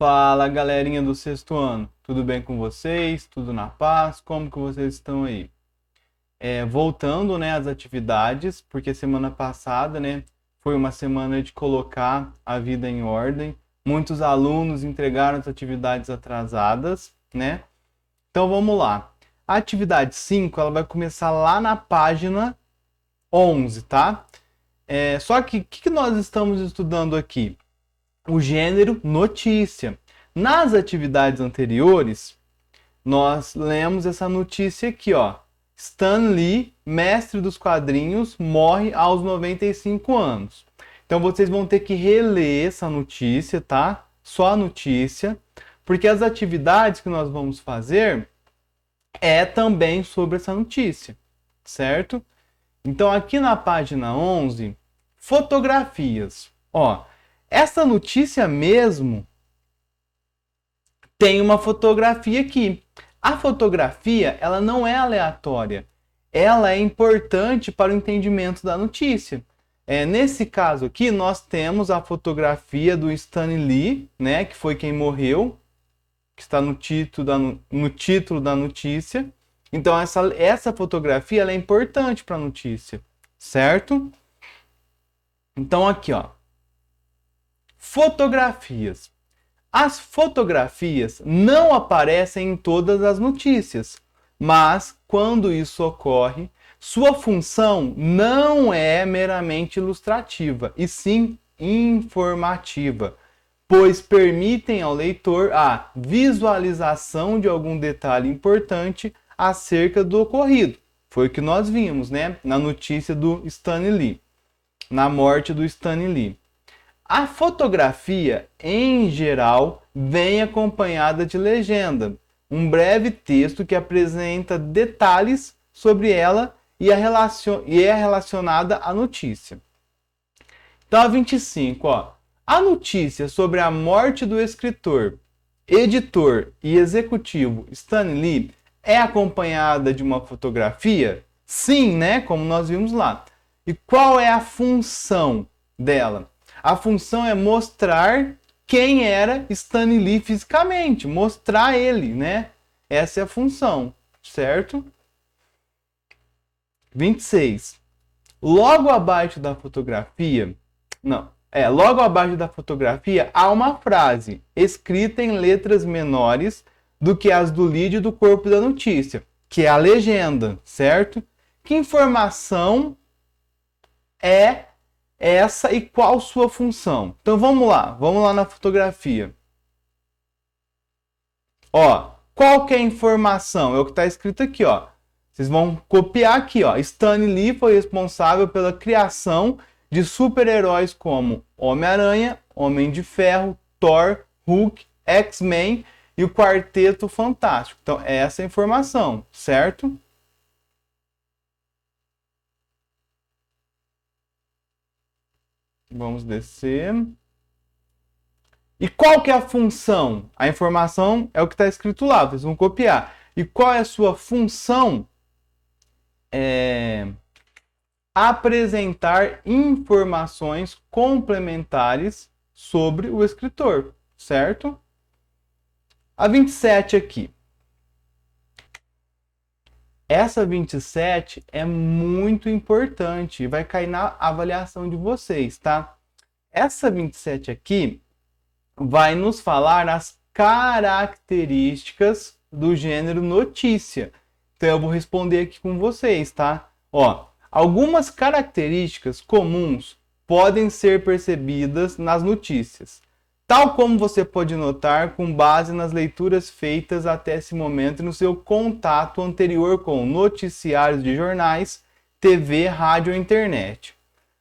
Fala, galerinha do sexto ano. Tudo bem com vocês? Tudo na paz? Como que vocês estão aí? Voltando, né, às atividades, porque semana passada, né, foi uma semana de colocar a vida em ordem. Muitos alunos entregaram as atividades atrasadas, né? Então vamos lá. A atividade 5, ela vai começar lá na página 11, tá? Só que o que nós estamos estudando aqui? O gênero notícia. Nas atividades anteriores, nós lemos essa notícia aqui, ó. Stan Lee, mestre dos quadrinhos, morre aos 95 anos. Então vocês vão ter que reler essa notícia, tá? Só a notícia, porque as atividades que nós vamos fazer é também sobre essa notícia, certo? Então aqui na página 11, fotografias. Ó, essa notícia mesmo tem uma fotografia aqui. A fotografia, ela não é aleatória. Ela é importante para o entendimento da notícia. Nesse caso aqui, nós temos a fotografia do Stan Lee, né, que foi quem morreu, que está no título da notícia. Então, essa fotografia ela é importante para a notícia, certo? Então, aqui, ó. Fotografias. As fotografias não aparecem em todas as notícias, mas quando isso ocorre, sua função não é meramente ilustrativa, e sim informativa, pois permitem ao leitor a visualização de algum detalhe importante acerca do ocorrido. Foi o que nós vimos, né, na notícia do Stan Lee, na morte do Stan Lee. A fotografia, em geral, vem acompanhada de legenda, um breve texto que apresenta detalhes sobre ela e é relacionada à notícia. Então, a 25, ó. A notícia sobre a morte do escritor, editor e executivo Stan Lee é acompanhada de uma fotografia? Sim, né? Como nós vimos lá. E qual é a função dela? A função é mostrar quem era Stan Lee fisicamente, mostrar ele, né? Essa é a função, certo? 26. Logo abaixo da fotografia, logo abaixo da fotografia há uma frase escrita em letras menores do que as do lead do corpo da notícia, que é a legenda, certo? Que informação é essa e qual sua função? Então vamos lá na fotografia. Ó, qual que é a informação? É o que está escrito aqui, ó. Vocês vão copiar aqui, ó. Stan Lee foi responsável pela criação de super-heróis como Homem-Aranha, Homem de Ferro, Thor, Hulk, X-Men e o Quarteto Fantástico. Então, essa é a informação, certo? Vamos descer. E qual que é a função? A informação é o que está escrito lá, vocês vão copiar. E qual é a sua função? Apresentar informações complementares sobre o escritor, certo? A 27 aqui. Essa 27 é muito importante e vai cair na avaliação de vocês, tá? Essa 27 aqui vai nos falar as características do gênero notícia. Então eu vou responder aqui com vocês, tá? Ó, algumas características comuns podem ser percebidas nas notícias, tal como você pode notar com base nas leituras feitas até esse momento e no seu contato anterior com noticiários de jornais, TV, rádio ou internet.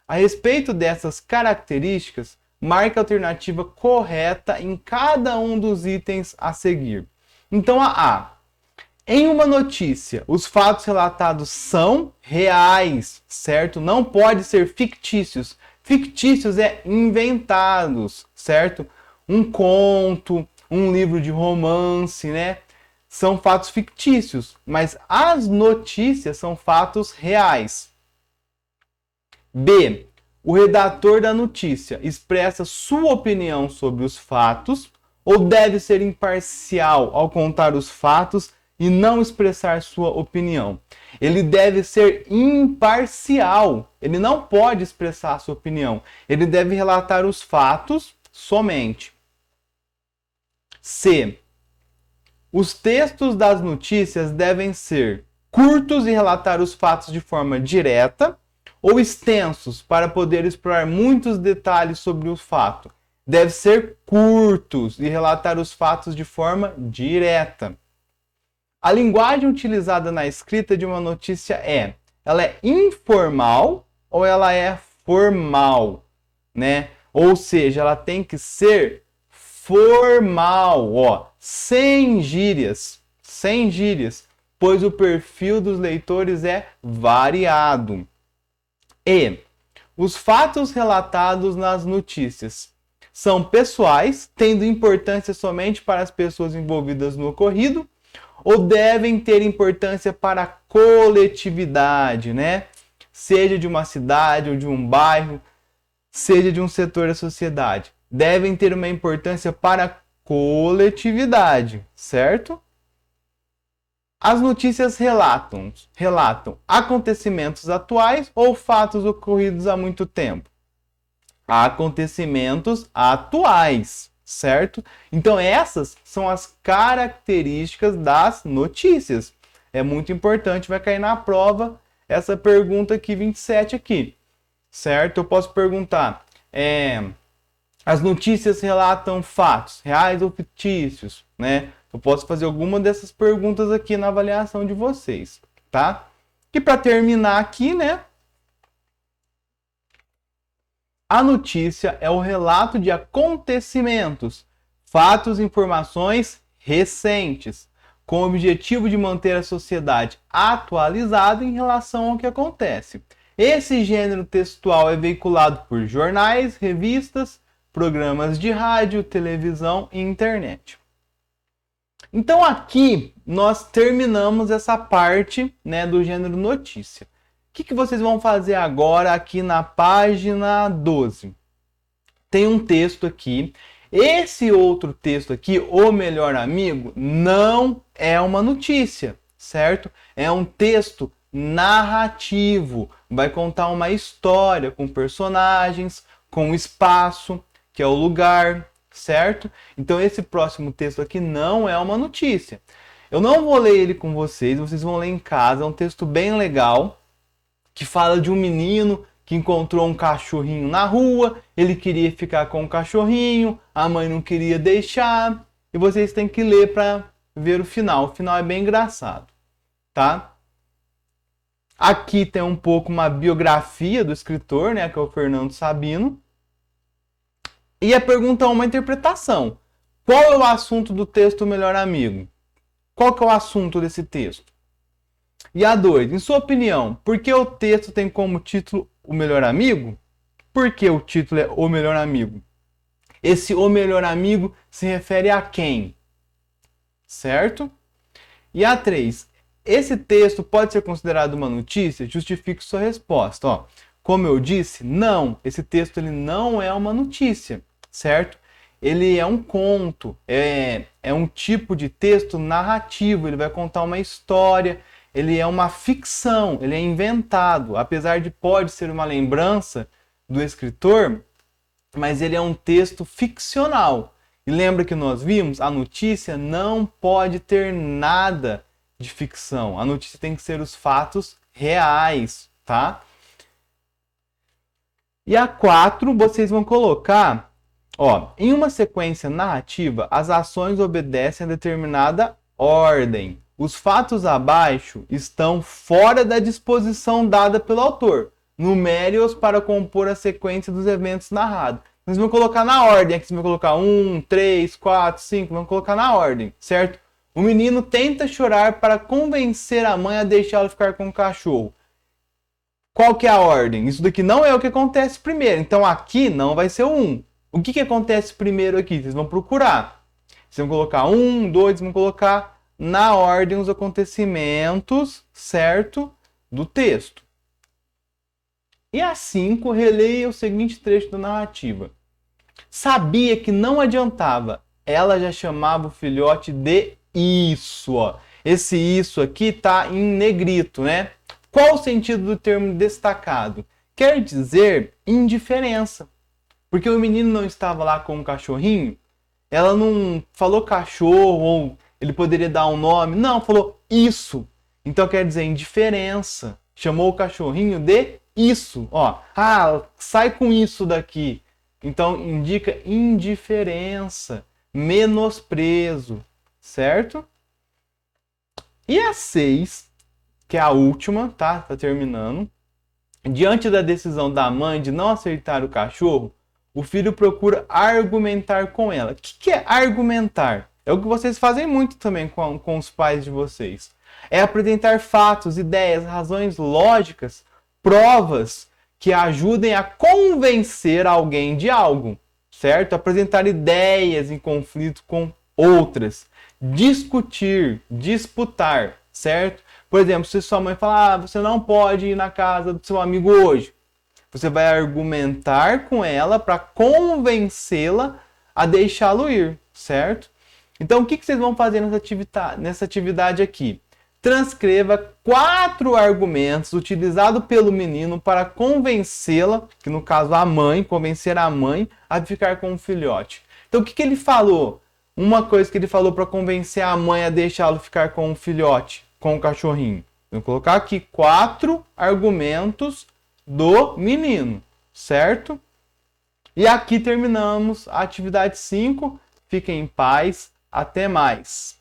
A respeito dessas características, marque a alternativa correta em cada um dos itens a seguir. Então, a A. Em uma notícia, os fatos relatados são reais, certo? Não pode ser fictícios. Fictícios é inventados, certo? Um conto, um livro de romance, né? São fatos fictícios, mas as notícias são fatos reais. B. O redator da notícia expressa sua opinião sobre os fatos ou deve ser imparcial ao contar os fatos e não expressar sua opinião? Ele deve ser imparcial. Ele não pode expressar sua opinião. Ele deve relatar os fatos somente. C. Os textos das notícias devem ser curtos e relatar os fatos de forma direta ou extensos para poder explorar muitos detalhes sobre o fato? Deve ser curtos e relatar os fatos de forma direta. A linguagem utilizada na escrita de uma notícia ela é informal ou ela é formal, né? Ou seja, ela tem que ser formal, sem gírias, pois o perfil dos leitores é variado. E os fatos relatados nas notícias são pessoais, tendo importância somente para as pessoas envolvidas no ocorrido, ou devem ter importância para a coletividade, né? Seja de uma cidade ou de um bairro, seja de um setor da sociedade. Devem ter uma importância para a coletividade, certo? As notícias relatam acontecimentos atuais ou fatos ocorridos há muito tempo? Acontecimentos atuais, certo? Então essas são as características das notícias. É muito importante, vai cair na prova essa pergunta aqui, 27 aqui, certo? Eu posso perguntar, as notícias relatam fatos reais ou fictícios, né? Eu posso fazer alguma dessas perguntas aqui na avaliação de vocês, tá? E para terminar aqui, né? A notícia é o relato de acontecimentos, fatos e informações recentes, com o objetivo de manter a sociedade atualizada em relação ao que acontece. Esse gênero textual é veiculado por jornais, revistas, programas de rádio, televisão e internet. Então aqui nós terminamos essa parte, né, do gênero notícia. O que vocês vão fazer agora aqui na página 12? Tem um texto aqui. Esse outro texto aqui, O Melhor Amigo, não é uma notícia, certo? É um texto narrativo. Vai contar uma história com personagens, com espaço, que é o lugar, certo? Então esse próximo texto aqui não é uma notícia. Eu não vou ler ele com vocês, vocês vão ler em casa. É um texto bem legal, que fala de um menino que encontrou um cachorrinho na rua, ele queria ficar com o cachorrinho, a mãe não queria deixar, e vocês têm que ler para ver o final. O final é bem engraçado, tá? Aqui tem um pouco uma biografia do escritor, né, que é o Fernando Sabino. E a pergunta é uma interpretação. Qual é o assunto do texto O Melhor Amigo? Qual que é o assunto desse texto? E a 2, em sua opinião, por que o texto tem como título O Melhor Amigo? Por que o título é O Melhor Amigo? Esse O Melhor Amigo se refere a quem? Certo? E a 3, esse texto pode ser considerado uma notícia? Justifique sua resposta. Como eu disse, não. Esse texto ele não é uma notícia, certo? Ele é um conto, é um tipo de texto narrativo, ele vai contar uma história. Ele é uma ficção, ele é inventado, apesar de pode ser uma lembrança do escritor, mas ele é um texto ficcional. E lembra que nós vimos? A notícia não pode ter nada de ficção. A notícia tem que ser os fatos reais, tá? E a 4, vocês vão colocar, em uma sequência narrativa, as ações obedecem a determinada ordem. Os fatos abaixo estão fora da disposição dada pelo autor. Numere-os para compor a sequência dos eventos narrados. Nós vamos colocar na ordem. Aqui vocês vão colocar 1, 3, 4, 5. Vamos colocar na ordem, certo? O menino tenta chorar para convencer a mãe a deixá-lo ficar com o cachorro. Qual que é a ordem? Isso daqui não é o que acontece primeiro. Então aqui não vai ser o 1. O que acontece primeiro aqui? Vocês vão procurar. Vocês vão colocar 1, 2, vão colocar na ordem os acontecimentos, certo? Do texto. E a 5, releia o seguinte trecho da narrativa. Sabia que não adiantava ela já chamava o filhote de isso, ó. Esse isso aqui tá em negrito, né? Qual o sentido do termo destacado? Quer dizer indiferença. Porque o menino não estava lá com um cachorrinho, ela não falou cachorro, ou ele poderia dar um nome, não, falou isso. Então quer dizer indiferença. Chamou o cachorrinho de isso, ó. Ah, sai com isso daqui. Então indica indiferença, menosprezo, certo? E a 6, que é a última, tá? Tá terminando. Diante da decisão da mãe de não aceitar o cachorro, o filho procura argumentar com ela. O que é argumentar? É o que vocês fazem muito também com os pais de vocês. É apresentar fatos, ideias, razões lógicas, provas que ajudem a convencer alguém de algo, certo? Apresentar ideias em conflito com outras. Discutir, disputar, certo? Por exemplo, se sua mãe falar, você não pode ir na casa do seu amigo hoje, você vai argumentar com ela para convencê-la a deixá-lo ir, certo? Então, o que vocês vão fazer nessa atividade aqui? Transcreva 4 argumentos utilizados pelo menino para convencê-la, que no caso a mãe, convencer a mãe a ficar com o filhote. Então, o que ele falou? Uma coisa que ele falou para convencer a mãe a deixá-lo ficar com o filhote, com o cachorrinho. Vou colocar aqui 4 argumentos do menino, certo? E aqui terminamos a atividade 5. Fiquem em paz. Até mais.